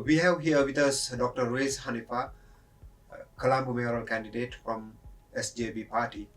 We have here with us Dr. Ruvaiz Haniffa, Colombo Mayoral candidate from SJB party.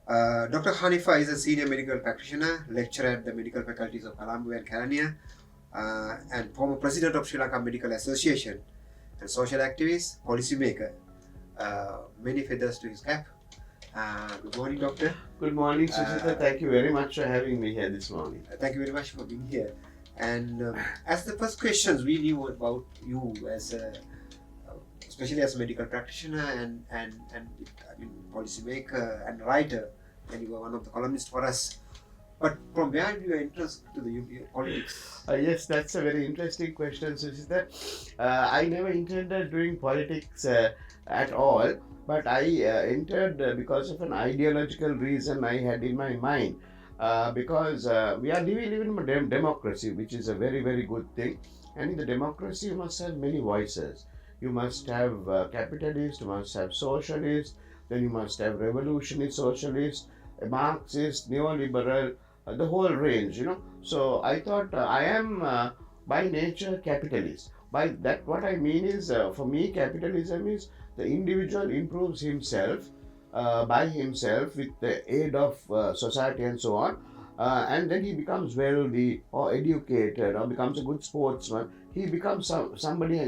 Dr. Haniffa is a senior medical practitioner, lecturer at the medical faculties of Colombo and Canania, and former president of Sri Lanka Medical Association, and social activist, policymaker. Many feathers to his cap. Good morning, doctor. Good morning, Susitha. Thank you very much for having me here this morning. Thank you very much for being here. And as the first questions we knew about you as a, especially as a medical practitioner and policymaker and writer, and you were one of the columnists for us. But from where did your interest to the politics? Yes, that's a very interesting question, Susitha. I never intended doing politics at all, but I entered because of an ideological reason I had in my mind. Because we are living in a democracy, which is a very, very good thing. And in the democracy, you must have many voices. You must have capitalists, you must have socialists, then you must have revolutionary socialists, Marxist, neoliberal, the whole range, So I thought I am by nature capitalist. By that, what I mean is, for me, capitalism is the individual improves himself by himself with the aid of society and so on, and then he becomes wealthy or educated or becomes a good sportsman. He becomes somebody,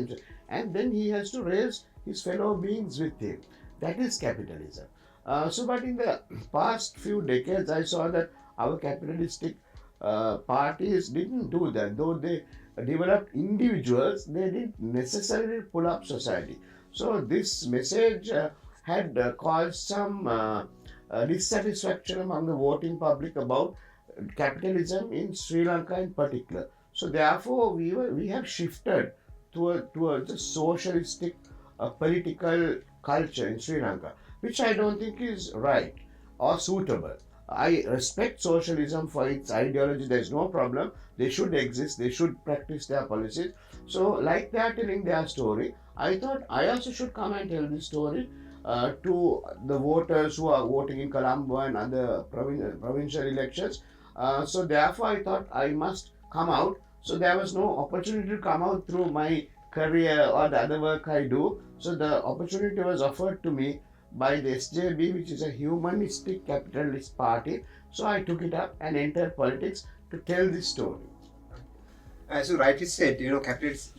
and then he has to raise his fellow beings with him. That is capitalism. But in the past few decades, I saw that our capitalistic parties didn't do that. Though they developed individuals, they didn't necessarily pull up society. So this message had caused some dissatisfaction among the voting public about capitalism in Sri Lanka in particular. So therefore, we have shifted towards a socialistic political culture in Sri Lanka, which I don't think is right or suitable. I respect socialism for its ideology. There is no problem. They should exist. They should practice their policies. So, like they are telling their story, I thought I also should come and tell this story to the voters who are voting in Colombo and other provincial elections. So therefore, I thought I must come out. So there was no opportunity to come out through my career or the other work I do. So the opportunity was offered to me by the SJB, which is a humanistic capitalist party. So I took it up and entered politics to tell this story. As you rightly said, capitalist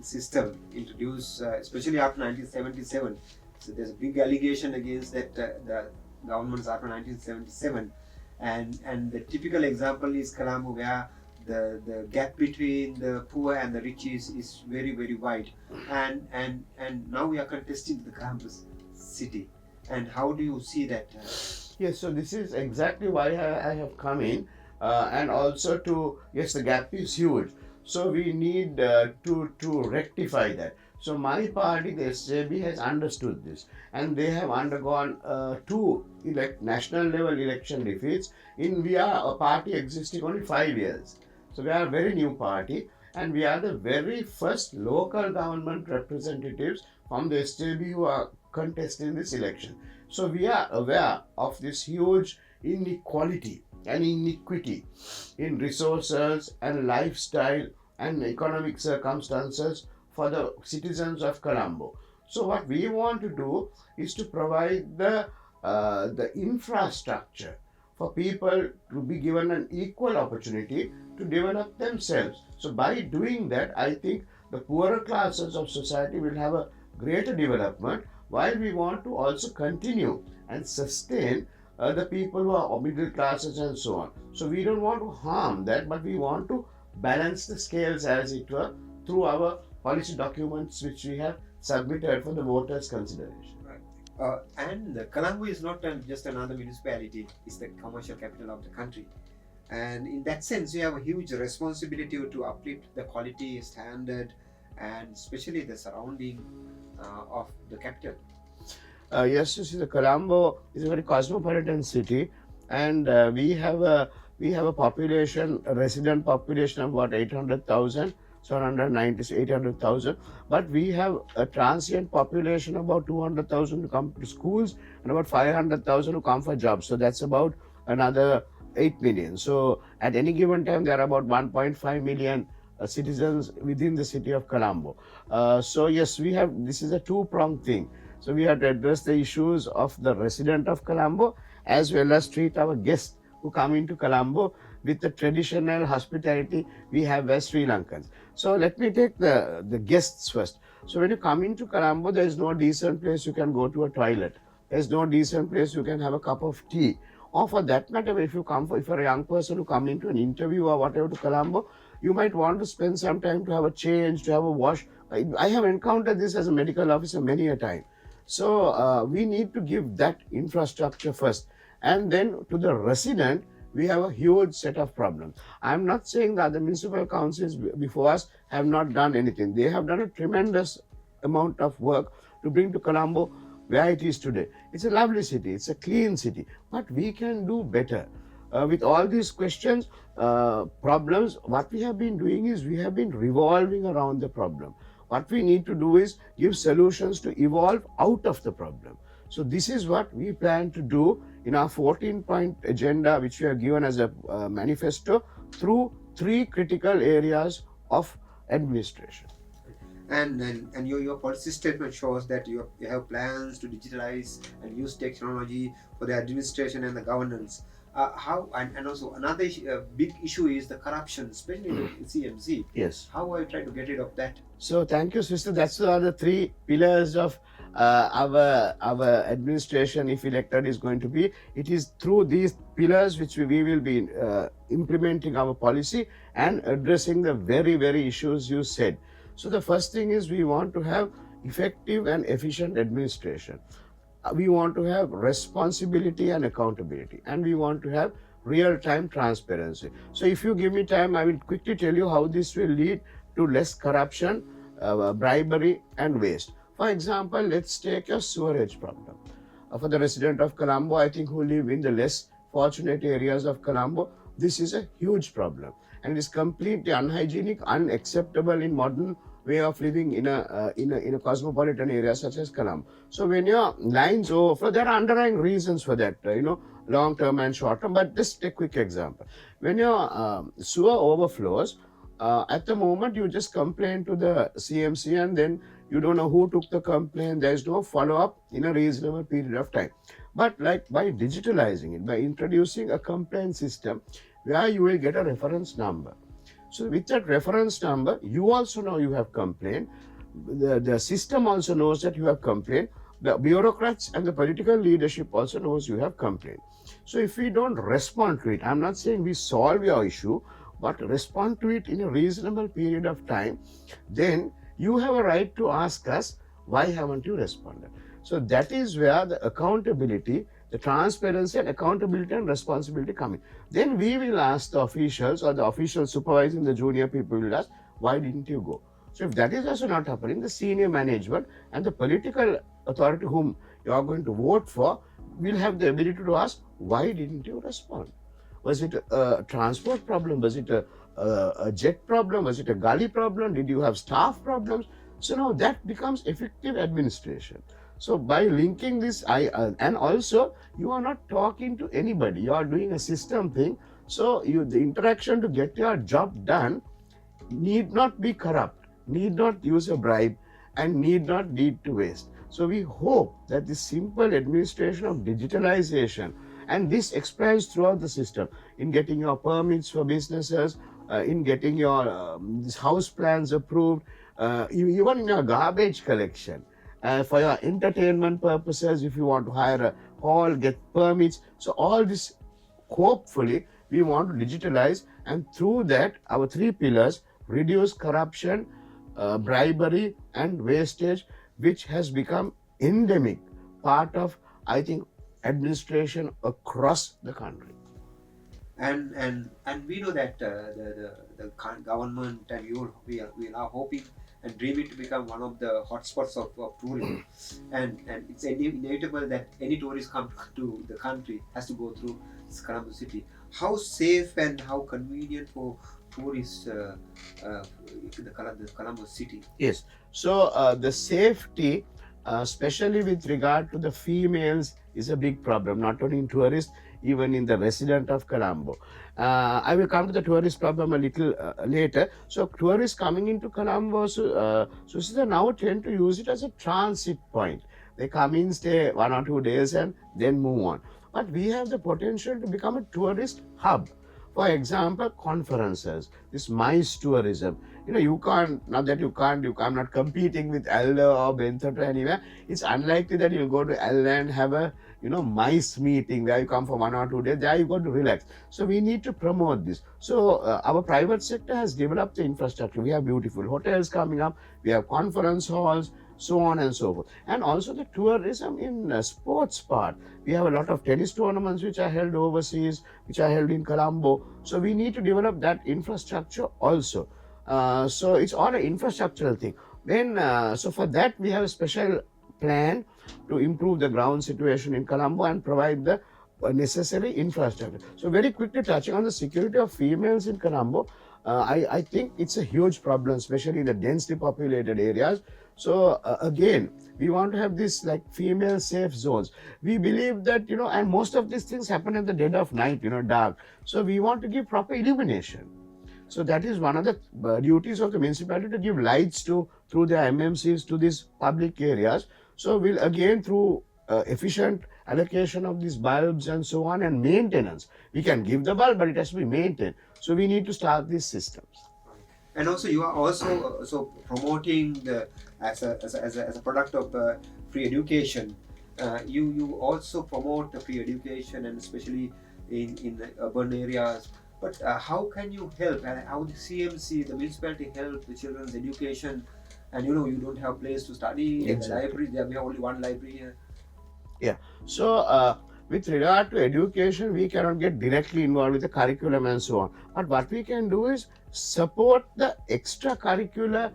system introduced, especially after 1977. So there's a big allegation against that the governments after 1977, and the typical example is Colombo, where the gap between the poor and the rich is very, very wide, and now we are contesting the Colombo city. And how do you see that? Yes, so this is exactly why I have come in, and also the gap is huge. So we need to rectify that. So my party, the SJB, has understood this, and they have undergone two national level election defeats. We are a party existing only 5 years. So we are a very new party, and we are the very first local government representatives from the SJB who are contesting this election. So we are aware of this huge inequality and inequity in resources and lifestyle and economic circumstances for the citizens of Colombo. So what we want to do is to provide the infrastructure for people to be given an equal opportunity to develop themselves. So by doing that, I think the poorer classes of society will have a greater development, while we want to also continue and sustain the people who are middle classes and so on. So we don't want to harm that, but we want to balance the scales, as it were, through our policy documents which we have submitted for the voters' consideration. Right. And Colombo is not just another municipality, it's the commercial capital of the country. And in that sense, you have a huge responsibility to uplift the quality standard and especially the surrounding of the capital. Yes, you see, the Colombo is a very cosmopolitan city, and we have a population, a resident population of about 800,000, 800,000. But we have a transient population about 200,000 who come to schools and about 500,000 who come for jobs. So that's about another 8 million. So at any given time, there are about 1.5 million citizens within the city of Colombo. So yes, we have, this is a two-pronged thing. So we have to address the issues of the resident of Colombo as well as treat our guests who come into Colombo with the traditional hospitality we have as Sri Lankans. So let me take the guests first. So when you come into Colombo, there is no decent place you can go to a toilet. There is no decent place you can have a cup of tea. Or for that matter, if you come for, if you're a young person who come into an interview or whatever to Colombo, you might want to spend some time to have a change, to have a wash. I have encountered this as a medical officer many a time. So we need to give that infrastructure first. And then to the resident, we have a huge set of problems. I'm not saying that the municipal councils before us have not done anything. They have done a tremendous amount of work to bring to Colombo where it is today. It's a lovely city, it's a clean city, but we can do better. With all these questions, problems, what we have been doing is we have been revolving around the problem. What we need to do is give solutions to evolve out of the problem. So this is what we plan to do in our 14-point agenda, which we have given as a manifesto through 3 critical areas of administration. And your policy statement shows that you have plans to digitalize and use technology for the administration and the governance. And also another big issue is the corruption, especially in CMC. Yes. How are you trying to get rid of that? So thank you, sister. That's the 3 pillars of our administration, if elected, is going to be. It is through these pillars which we will be implementing our policy and addressing the very, very issues you said. So the first thing is we want to have effective and efficient administration. We want to have responsibility and accountability, and we want to have real-time transparency. So if you give me time, I will quickly tell you how this will lead to less corruption, bribery and waste. For example, let's take a sewerage problem. For the resident of Colombo, I think, who live in the less fortunate areas of Colombo, this is a huge problem, and it is completely unhygienic, unacceptable in modern way of living in a cosmopolitan area such as Colombo. So when your lines overflow, there are underlying reasons for that, long term and short term. But just a quick example: when your sewer overflows, at the moment you just complain to the CMC, and then you don't know who took the complaint. There is no follow up in a reasonable period of time. But like by digitalizing it, by introducing a complaint system where you will get a reference number. So with that reference number, you also know you have complained. The system also knows that you have complained. The bureaucrats and the political leadership also knows you have complained. So if we don't respond to it, I'm not saying we solve your issue, but respond to it in a reasonable period of time, then you have a right to ask us, why haven't you responded? So that is where the accountability, the transparency and accountability and responsibility come in. Then we will ask the officials, or the officials supervising the junior people will ask, why didn't you go? So if that is also not happening, the senior management and the political authority whom you are going to vote for will have the ability to ask, why didn't you respond? Was it a transport problem? Was it a jet problem? Was it a gully problem? Did you have staff problems? So now that becomes effective administration. So by linking this, and also you are not talking to anybody, you are doing a system thing. So the interaction to get your job done need not be corrupt, need not use a bribe, and need not lead to waste. So we hope that this simple administration of digitalization, and this expands throughout the system, in getting your permits for businesses, in getting your house plans approved, even in your garbage collection. For your entertainment purposes, if you want to hire a hall, get permits. So all this, hopefully, we want to digitalize, and through that, our 3 pillars: reduce corruption, bribery and wastage, which has become endemic part of, I think, administration across the country. And we know that the government and we are now hoping and dreaming to become one of the hotspots of tourism, and it's inevitable that any tourist come to the country has to go through this Colombo city. How safe and how convenient for tourists the Colombo city? Yes. So the safety, especially with regard to the females, is a big problem. Not only in tourists, even in the resident of Colombo. I will come to the tourist problem a little later. So tourists coming into Colombo, Susitha, now tend to use it as a transit point. They come in, stay 1 or 2 days and then move on. But we have the potential to become a tourist hub. For example, conferences, this MICE tourism. You can't, not that you can't, I'm not competing with Elder or Benthat or anywhere. It's unlikely that you'll go to Elder and have a, MICE meeting where you come for 1 or 2 days. There you go to relax. So we need to promote this. So our private sector has developed the infrastructure. We have beautiful hotels coming up. We have conference halls, so on and so forth. And also the tourism in sports part. We have a lot of tennis tournaments which are held overseas, which are held in Colombo. So we need to develop that infrastructure also. So it's all an infrastructural thing. Then, so for that we have a special plan to improve the ground situation in Colombo and provide the necessary infrastructure. So very quickly touching on the security of females in Colombo, I think it's a huge problem, especially in the densely populated areas. So again, we want to have this like female safe zones. We believe that, and most of these things happen at the dead of night, dark. So we want to give proper illumination. So that is one of the duties of the municipality, to give lights through the MMCs to these public areas. So we'll again through efficient allocation of these bulbs and so on, and maintenance. We can give the bulb, but it has to be maintained. So we need to start these systems. And also, you are also promoting the as a product of free education. You also promote the free education, and especially in the urban areas. But how can you help, and how the CMC, the municipality, help the children's education? And you don't have place to study. Exactly. The library, we have only one library here. Yeah. So with regard to education, we cannot get directly involved with the curriculum and so on. But what we can do is support the extracurricular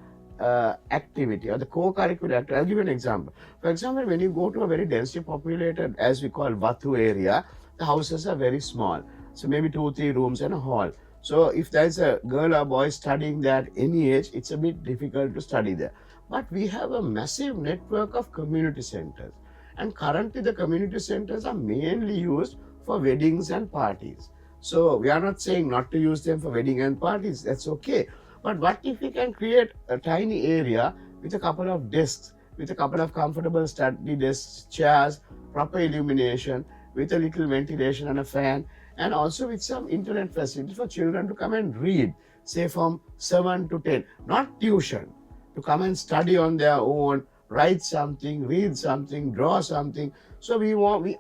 activity or the co-curricular activity. I'll give you an example. For example, when you go to a very densely populated, as we call Vatu area, the houses are very small. So maybe 2-3 rooms and a hall. So if there's a girl or boy studying there at any age, it's a bit difficult to study there. But we have a massive network of community centers. And currently the community centers are mainly used for weddings and parties. So we are not saying not to use them for wedding and parties, that's okay. But what if we can create a tiny area with a couple of desks, with a couple of comfortable study desks, chairs, proper illumination, with a little ventilation and a fan, and also with some internet facility for children to come and read, say from 7 to 10, not tuition, to come and study on their own, write something, read something, draw something. So we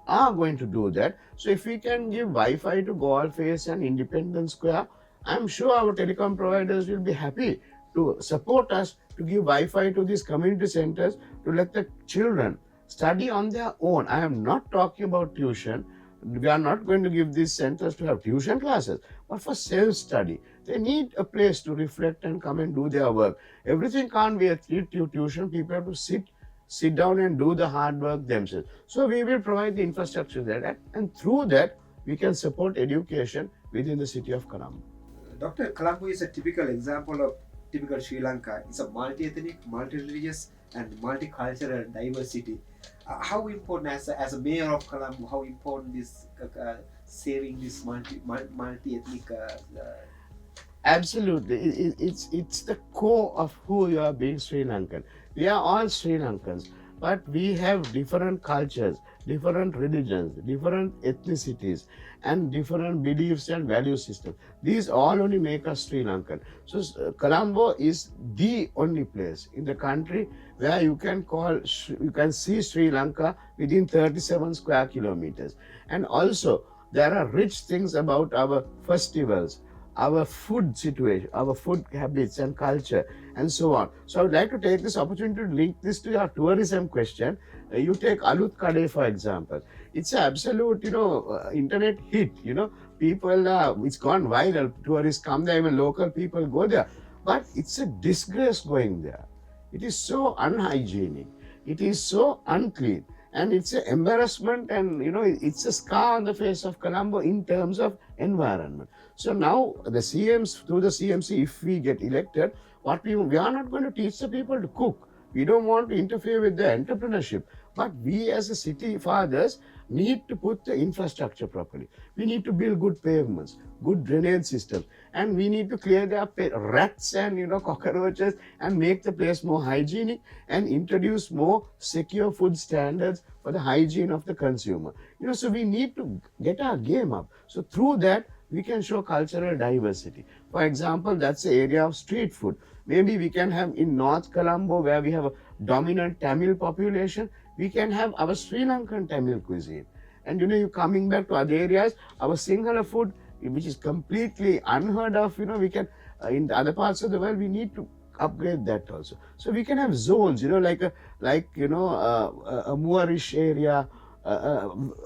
are going to do that. So if we can give Wi-Fi to Golface and Independence Square, I'm sure our telecom providers will be happy to support us to give Wi-Fi to these community centers to let the children study on their own. I am not talking about tuition. We are not going to give these centers to have tuition classes, but for self-study. They need a place to reflect and come and do their work. Everything can't be a tuition. People have to sit down and do the hard work themselves. So we will provide the infrastructure there, and through that, we can support education within the city of Colombo. Dr. Colombo is a typical example of typical Sri Lanka. It's a multi-ethnic, multi-religious and multicultural diversity. How important, as a mayor of Colombo, how important is saving this multi-ethnic? Absolutely, it's the core of who you are being Sri Lankan. We are all Sri Lankans, but we have different cultures, different religions, different ethnicities, and different beliefs and value systems. These all only make us Sri Lankan. So Colombo is the only place in the country where you can see Sri Lanka within 37 square kilometers. And also there are rich things about our festivals, our food situation, our food habits and culture, and so on. So I would like to take this opportunity to link this to your tourism question. You take Alut Kade, for example. It's an absolute, internet hit. People, it's gone viral. Tourists come there, even local people go there. But it's a disgrace going there. It is so unhygienic. It is so unclean. And it's an embarrassment, and it's a scar on the face of Colombo in terms of environment. So now the CMs, through the CMC, if we get elected, we are not going to teach the people to cook. We don't want to interfere with their entrepreneurship. But we as a city fathers need to put the infrastructure properly. We need to build good pavements, good drainage systems, and we need to clear the rats and cockroaches and make the place more hygienic and introduce more secure food standards for the hygiene of the consumer. So we need to get our game up. So through that, we can show cultural diversity. For example, that's the area of street food. Maybe we can have in North Colombo, where we have a dominant Tamil population, we can have our Sri Lankan Tamil cuisine. And you coming back to other areas, our Sinhala food, which is completely unheard of, we can, in the other parts of the world, we need to upgrade that also. So we can have zones, like a Moorish area,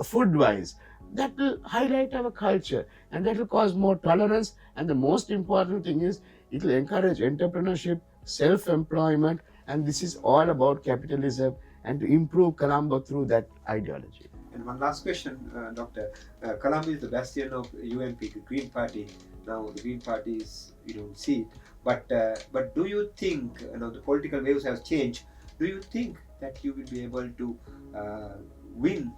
food-wise. That will highlight our culture and that will cause more tolerance. And the most important thing is it will encourage entrepreneurship, self-employment, and this is all about capitalism and to improve Colombo through that ideology. And one last question, Doctor. Colombo is the bastion of UNP, the Green Party. Now the Green Party is, you don't see it. But do you think, the political waves have changed? Do you think that you will be able to win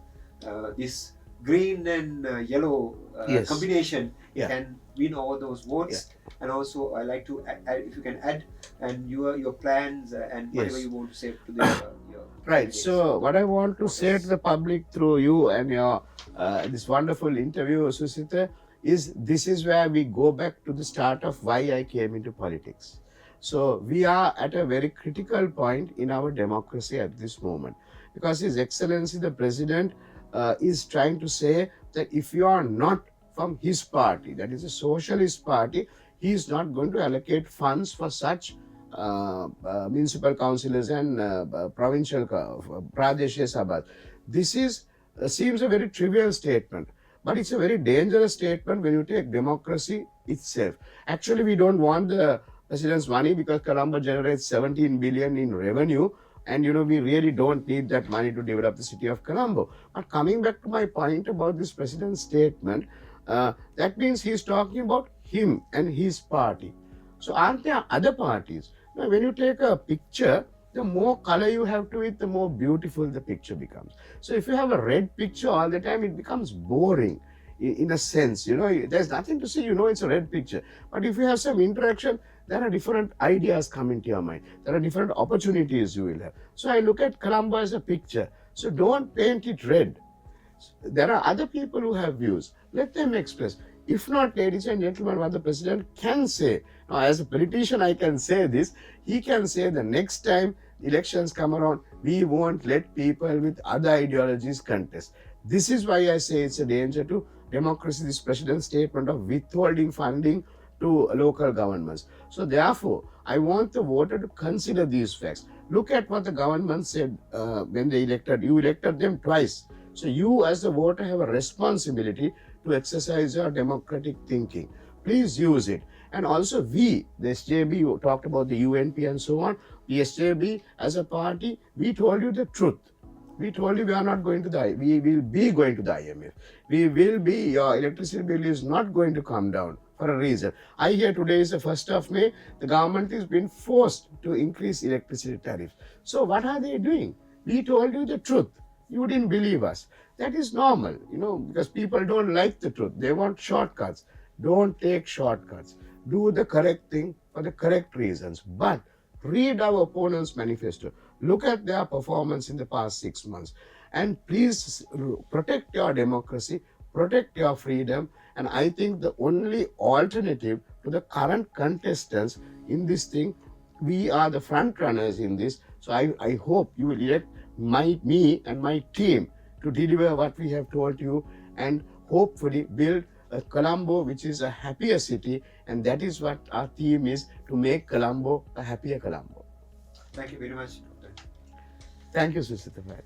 this green and yellow Yes. combination? Yeah. Can win over those votes? And also, I like to add, if you can add and your plans and whatever Yes. you want to say to the your Right. candidates. So what I want to say to the public through you and your this wonderful interview, Susitha, is this is where we go back to the start of why I came into politics. So we are at a very critical point in our democracy at this moment, because His Excellency the President is trying to say that if you are not from his party, that is a socialist party, he is not going to allocate funds for such municipal councillors and provincial Pradesh Sabhas. This is seems a very trivial statement, but it's a very dangerous statement when you take democracy itself. Actually, we don't want the president's money because Colombo generates 17 billion in revenue, and we really don't need that money to develop the city of Colombo. But coming back to my point about this president's statement, that means he's talking about him and his party. So aren't there other parties? Now, when you take a picture, the more color you have to it, the more beautiful the picture becomes. So if you have a red picture all the time, it becomes boring in a sense. There's nothing to see, it's a red picture. But if you have some interaction, there are different ideas come into your mind. There are different opportunities you will have. So I look at Colombo as a picture. So don't paint it red. There are other people who have views. Let them express. If not, ladies and gentlemen, what the president can say, now as a politician I can say this, he can say the next time elections come around, we won't let people with other ideologies contest. This is why I say it's a danger to democracy, this president's statement of withholding funding to local governments. So therefore, I want the voter to consider these facts. Look at what the government said when they elected. You elected them twice. So you as the voter have a responsibility to exercise your democratic thinking. Please use it. And also we, the SJB, you talked about the UNP and so on. The SJB as a party, we told you the truth. We told you we are not going to the, we will be going to the IMF. We will be, your electricity bill is not going to come down for a reason. I hear today is the 1st of May, the government is being forced to increase electricity tariffs. So what are they doing? We told you the truth. You didn't believe us. That is normal, because people don't like the truth. They want shortcuts. Don't take shortcuts. Do the correct thing for the correct reasons. But read our opponent's manifesto. Look at their performance in the past 6 months. And please protect your democracy, protect your freedom. And I think the only alternative to the current contestants in this thing, we are the front runners in this. So I hope you will elect me and my team to deliver what we have told you and hopefully build a Colombo which is a happier city, and that is what our theme is, to make Colombo a happier Colombo. Thank you very much, Doctor. Thank you, Susitha Fernando.